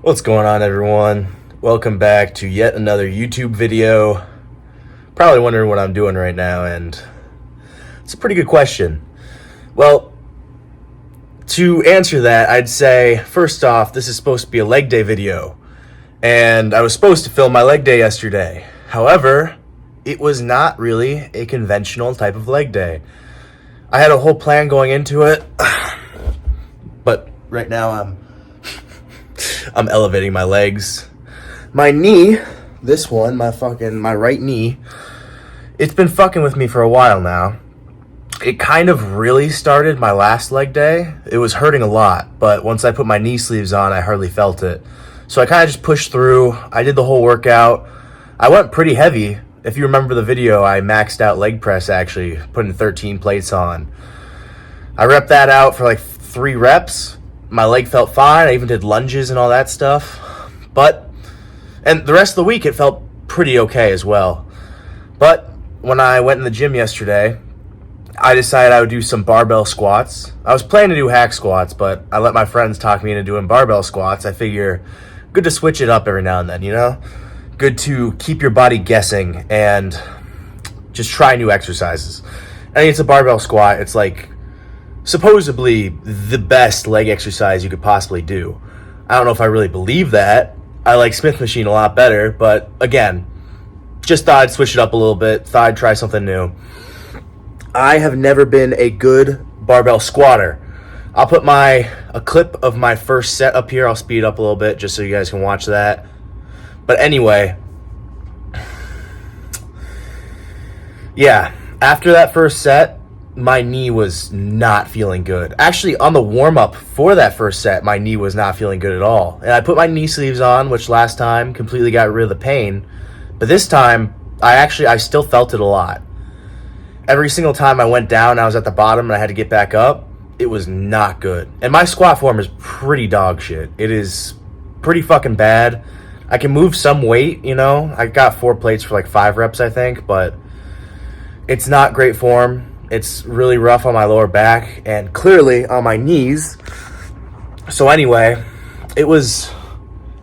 What's going on, everyone? Welcome back to yet another YouTube video. Probably wondering what I'm doing right now, and it's a pretty good question. Well, to answer that, I'd say, first off, this is supposed to be a leg day video, and I was supposed to film my leg day yesterday. However, it was not really a conventional type of leg day. I had a whole plan going into it, but right now I'm elevating my legs. My knee, this one, my right knee, it's been fucking with me for a while now. It kind of really started my last leg day. It was hurting a lot, but once I put my knee sleeves on, I hardly felt it. So I kind of just pushed through. I did the whole workout. I went pretty heavy. If you remember the video, I maxed out leg press, actually, putting 13 plates on. I repped that out for like 3 reps. My leg felt fine. I even did lunges and all that stuff. And the rest of the week, it felt pretty okay as well. But when I went in the gym yesterday, I decided I would do some barbell squats. I was planning to do hack squats, but I let my friends talk me into doing barbell squats. I figure good to switch it up every now and then, you know? Good to keep your body guessing and just try new exercises. I think it's a barbell squat. It's like supposedly the best leg exercise you could possibly do. I don't know if I really believe that. I like Smith machine a lot better, but again, just thought I'd switch it up a little bit. Thought I'd try something new. I have never been a good barbell squatter. I'll put a clip of my first set up here. I'll speed it up a little bit just so you guys can watch that. But anyway, yeah, after that first set, my knee was not feeling good. Actually, on the warm-up for that first set, my knee was not feeling good at all. And I put my knee sleeves on, which last time completely got rid of the pain. But this time, I still felt it a lot. Every single time I went down, I was at the bottom and I had to get back up. It was not good. And my squat form is pretty dog shit. It is pretty fucking bad. I can move some weight, you know. I got 4 plates for like 5 reps, I think. But it's not great form. It's really rough on my lower back and clearly on my knees. So anyway, it was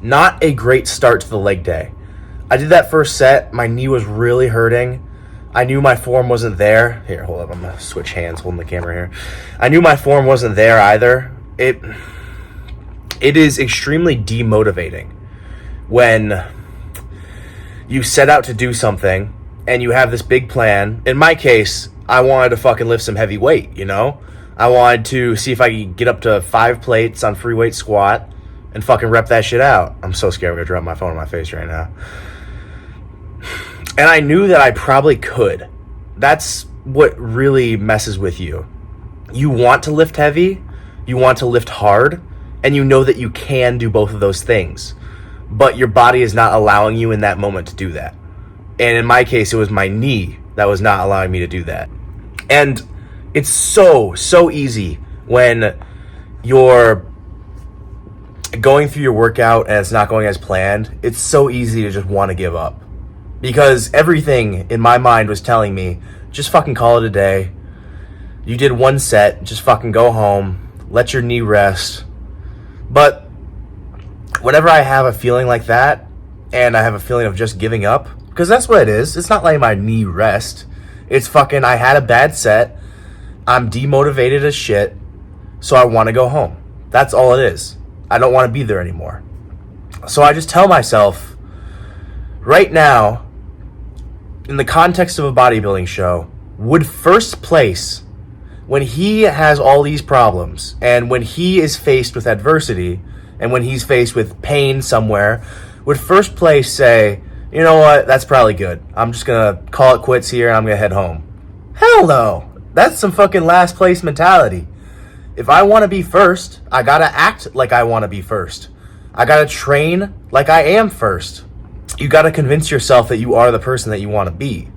not a great start to the leg day. I did that first set. My knee was really hurting. I knew my form wasn't there. Here, hold up. I'm going to switch hands holding the camera here. I knew my form wasn't there either. It is extremely demotivating when you set out to do something and you have this big plan. In my case, I wanted to fucking lift some heavy weight, you know? I wanted to see if I could get up to 5 plates on free weight squat and fucking rep that shit out. I'm so scared I'm gonna drop my phone in my face right now. And I knew that I probably could. That's what really messes with you. You want to lift heavy, you want to lift hard, and you know that you can do both of those things. But your body is not allowing you in that moment to do that. And in my case, it was my knee that was not allowing me to do that. And it's so easy when you're going through your workout and it's not going as planned. It's so easy to just want to give up. Because everything in my mind was telling me, just fucking call it a day. You did 1 set, just fucking go home, let your knee rest. But whenever I have a feeling like that, and I have a feeling of just giving up, because that's what it is. It's not letting my knee rest. It's fucking, I had a bad set. I'm demotivated as shit. So I want to go home. That's all it is. I don't want to be there anymore. So I just tell myself, right now, in the context of a bodybuilding show, would first place, when he has all these problems, and when he is faced with adversity, and when he's faced with pain somewhere, would first place say, you know what, that's probably good. I'm just going to call it quits here and I'm going to head home. Hell no. That's some fucking last place mentality. If I want to be first, I got to act like I want to be first. I got to train like I am first. You got to convince yourself that you are the person that you want to be.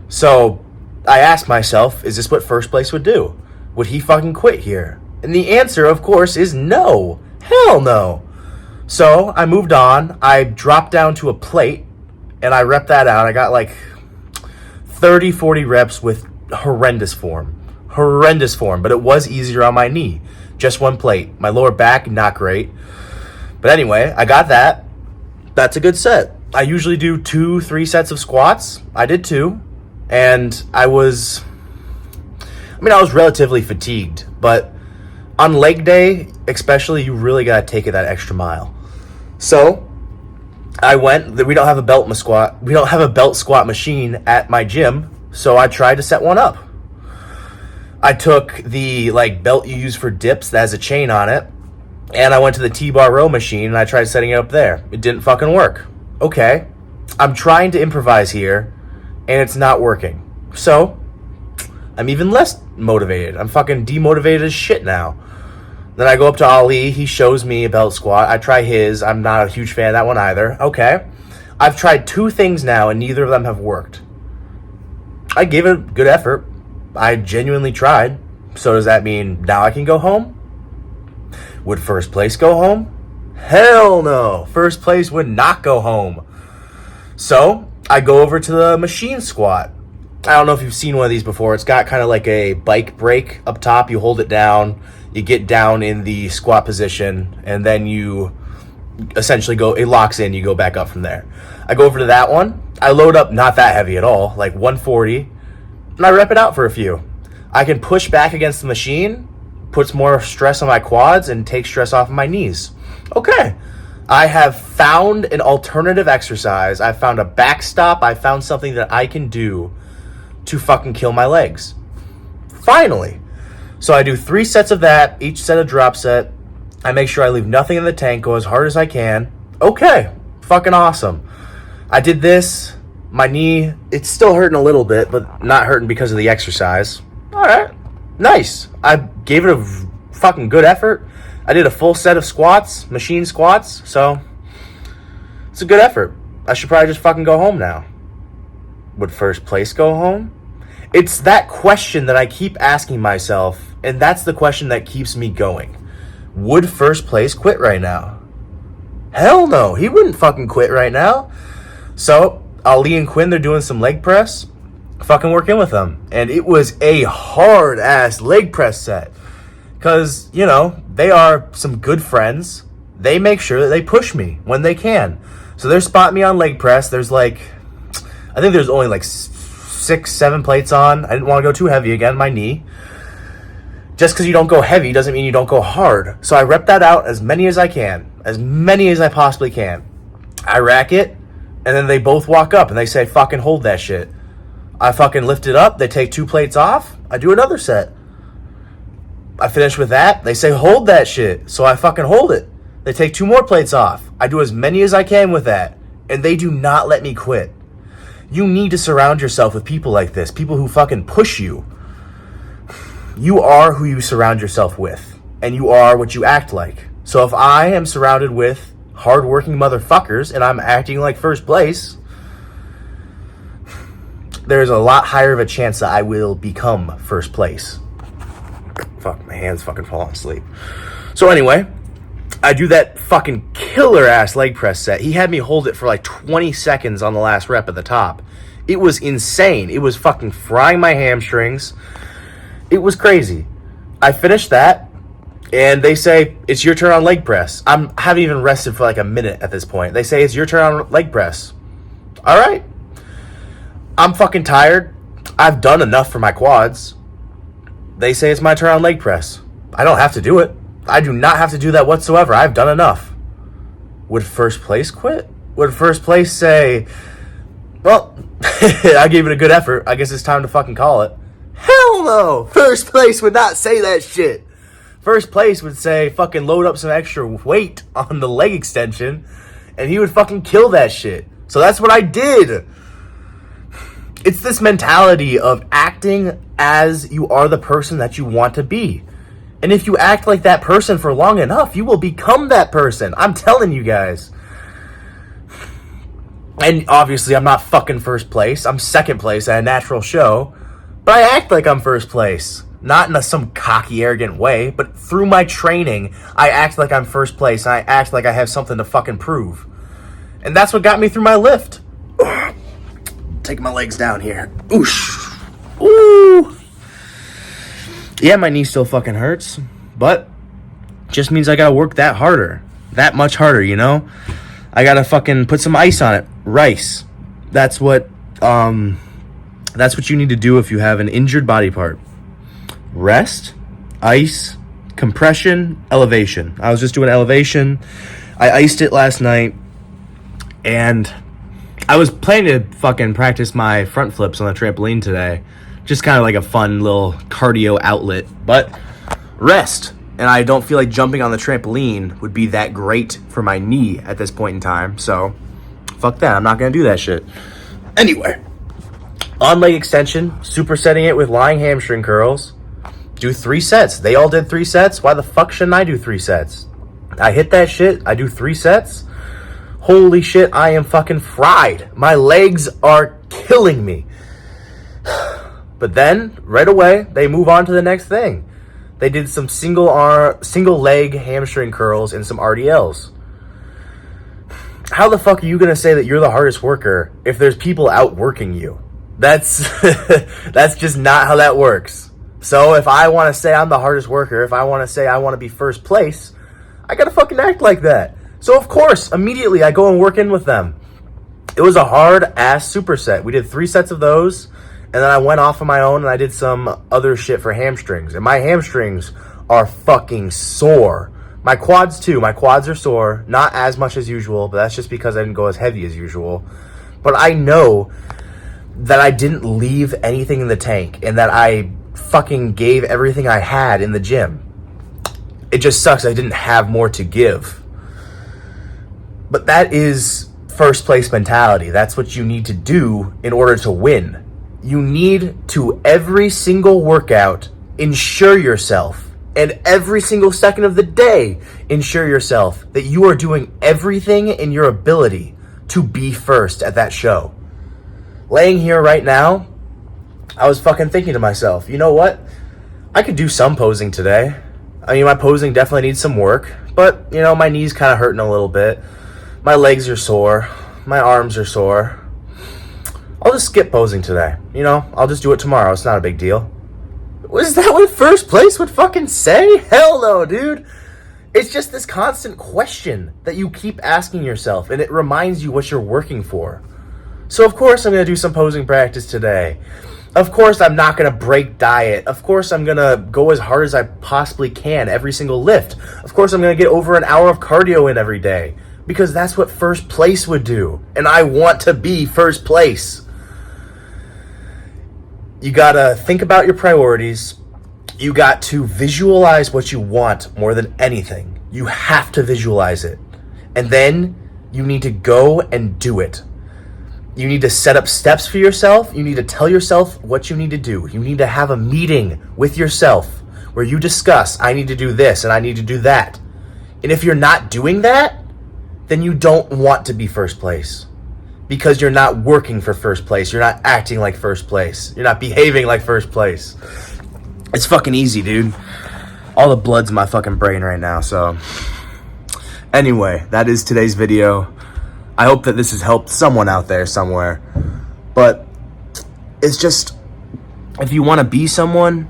So I asked myself, is this what first place would do? Would he fucking quit here? And the answer, of course, is no. Hell no. So I moved on. I dropped down to a plate. And I repped that out. I got like 30, 40 reps with horrendous form. But it was easier on my knee. Just 1 plate. My lower back, not great. But anyway, I got that. That's a good set. I usually do 2-3 sets of squats. I did 2. And I was relatively fatigued. But on leg day, especially, you really got to take it that extra mile. So I went. We don't have a belt squat. We don't have a belt squat machine at my gym. So I tried to set one up. I took the belt you use for dips that has a chain on it, and I went to the T-bar row machine and I tried setting it up there. It didn't fucking work. Okay, I'm trying to improvise here, and it's not working. So I'm even less motivated. I'm fucking demotivated as shit now. Then I go up to Ali. He shows me a belt squat. I try his. I'm not a huge fan of that one either. Okay, I've tried 2 things now, and neither of them have worked. I gave it a good effort. I genuinely tried. So does that mean now I can go home? Would first place go home? Hell no. First place would not go home. So I go over to the machine squat. I don't know if you've seen one of these before. It's got kind of like a bike brake up top. You hold it down. You get down in the squat position. And then you essentially go, it locks in. You go back up from there. I go over to that one. I load up not that heavy at all, like 140. And I rep it out for a few. I can push back against the machine, puts more stress on my quads, and takes stress off of my knees. Okay. I have found an alternative exercise. I found a backstop. I found something that I can do to fucking kill my legs. Finally. So I do 3 sets of that, each set a drop set. I make sure I leave nothing in the tank, go as hard as I can. Okay. Fucking awesome. I did this. My knee, it's still hurting a little bit, but not hurting because of the exercise. All right. Nice. I gave it a fucking good effort. I did a full set of squats, machine squats, so it's a good effort. I should probably just fucking go home now. Would first place go home? It's that question that I keep asking myself, and that's the question that keeps me going. Would first place quit right now? Hell no. He wouldn't fucking quit right now. So Ali and Quinn, they're doing some leg press. Fucking work in with them. And it was a hard-ass leg press set. Because, they are some good friends. They make sure that they push me when they can. So they're spotting me on leg press. There's I think there's only 6, 7 plates on. I didn't want to go too heavy again, my knee. Just because you don't go heavy doesn't mean you don't go hard. So I rep that out as many as I can. As many as I possibly can. I rack it. And then they both walk up and they say, fucking hold that shit. I fucking lift it up. They take 2 plates off. I do another set. I finish with that. They say, hold that shit. So I fucking hold it. They take 2 more plates off. I do as many as I can with that. And they do not let me quit. You need to surround yourself with people like this. People who fucking push you. You are who you surround yourself with. And you are what you act like. So if I am surrounded with hardworking motherfuckers and I'm acting like first place, there's a lot higher of a chance that I will become first place. Fuck, my hand's fucking falling asleep. So anyway, I do that fucking killer ass leg press set. He had me hold it for 20 seconds on the last rep at the top. It was insane. It was fucking frying my hamstrings. It was crazy. I finished that. And they say, it's your turn on leg press. I haven't even rested for a minute at this point. They say, it's your turn on leg press. All right. I'm fucking tired. I've done enough for my quads. They say it's my turn on leg press. I don't have to do it. I do not have to do that whatsoever. I've done enough. Would first place quit? Would first place say, well, I gave it a good effort. I guess it's time to fucking call it. Hell no. First place would not say that shit. First place would say fucking load up some extra weight on the leg extension and he would fucking kill that shit. So that's what I did. It's this mentality of acting as you are the person that you want to be. And if you act like that person for long enough, you will become that person. I'm telling you guys. And obviously I'm not fucking first place. I'm second place at a natural show. But I act like I'm first place. Not in some cocky, arrogant way, but through my training, I act like I'm first place, and I act like I have something to fucking prove. And that's what got me through my lift. Take my legs down here. Oosh. Ooh. Yeah, my knee still fucking hurts, but just means I gotta work that harder. that much harder, you know? I gotta fucking put some ice on it. Rice. That's what you need to do if you have an injured body part. Rest, ice, compression, elevation. I was just doing elevation. I iced it last night, and I was planning to fucking practice my front flips on the trampoline today. Just kind of like a fun little cardio outlet. But rest. And I don't feel like jumping on the trampoline would be that great for my knee at this point in time. So, fuck that. I'm not going to do that shit. Anyway, on leg extension, supersetting it with lying hamstring curls. Do 3 sets. They all did 3 sets. Why the fuck shouldn't I do 3 sets? I hit that shit. I do 3 sets. Holy shit, I am fucking fried. My legs are killing me. But then, right away, they move on to the next thing. They did some single leg hamstring curls and some RDLs. How the fuck are you going to say that you're the hardest worker if there's people outworking you? That's just not how that works. So if I want to say I'm the hardest worker, if I want to say I want to be first place, I got to fucking act like that. So of course, immediately I go and work in with them. It was a hard ass superset. We did 3 sets of those. And then I went off on my own and I did some other shit for hamstrings. And my hamstrings are fucking sore. My quads too. My quads are sore. Not as much as usual, but that's just because I didn't go as heavy as usual. But I know that I didn't leave anything in the tank and that I fucking gave everything I had in the gym. It just sucks I didn't have more to give. But that is first place mentality. That's what you need to do in order to win. You need to, every single workout, ensure yourself, and every single second of the day, ensure yourself that you are doing everything in your ability to be first at that show. Laying here right now, I was fucking thinking to myself, you know what? I could do some posing today. I mean, my posing definitely needs some work, but, you know, my knee's kind of hurting a little bit. My legs are sore. My arms are sore. I'll just skip posing today. You know, I'll just do it tomorrow. It's not a big deal. Was that what first place would fucking say? Hell no, dude. It's just this constant question that you keep asking yourself, and it reminds you what you're working for. So of course I'm going to do some posing practice today. Of course I'm not going to break diet. Of course I'm going to go as hard as I possibly can every single lift. Of course I'm going to get over an hour of cardio in every day. Because that's what first place would do. And I want to be first place. You gotta think about your priorities. You got to visualize what you want more than anything. You have to visualize it. And then you need to go and do it. You need to set up steps for yourself. You need to tell yourself what you need to do. You need to have a meeting with yourself where you discuss, I need to do this and I need to do that. And if you're not doing that, then you don't want to be first place. Because you're not working for first place. You're not acting like first place. You're not behaving like first place. It's fucking easy, dude. All the blood's in my fucking brain right now, so. Anyway, that is today's video. I hope that this has helped someone out there somewhere. But it's just, if you want to be someone,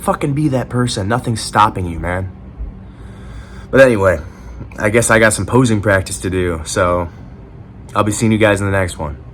fucking be that person. Nothing's stopping you, man. But anyway, I guess I got some posing practice to do, so I'll be seeing you guys in the next one.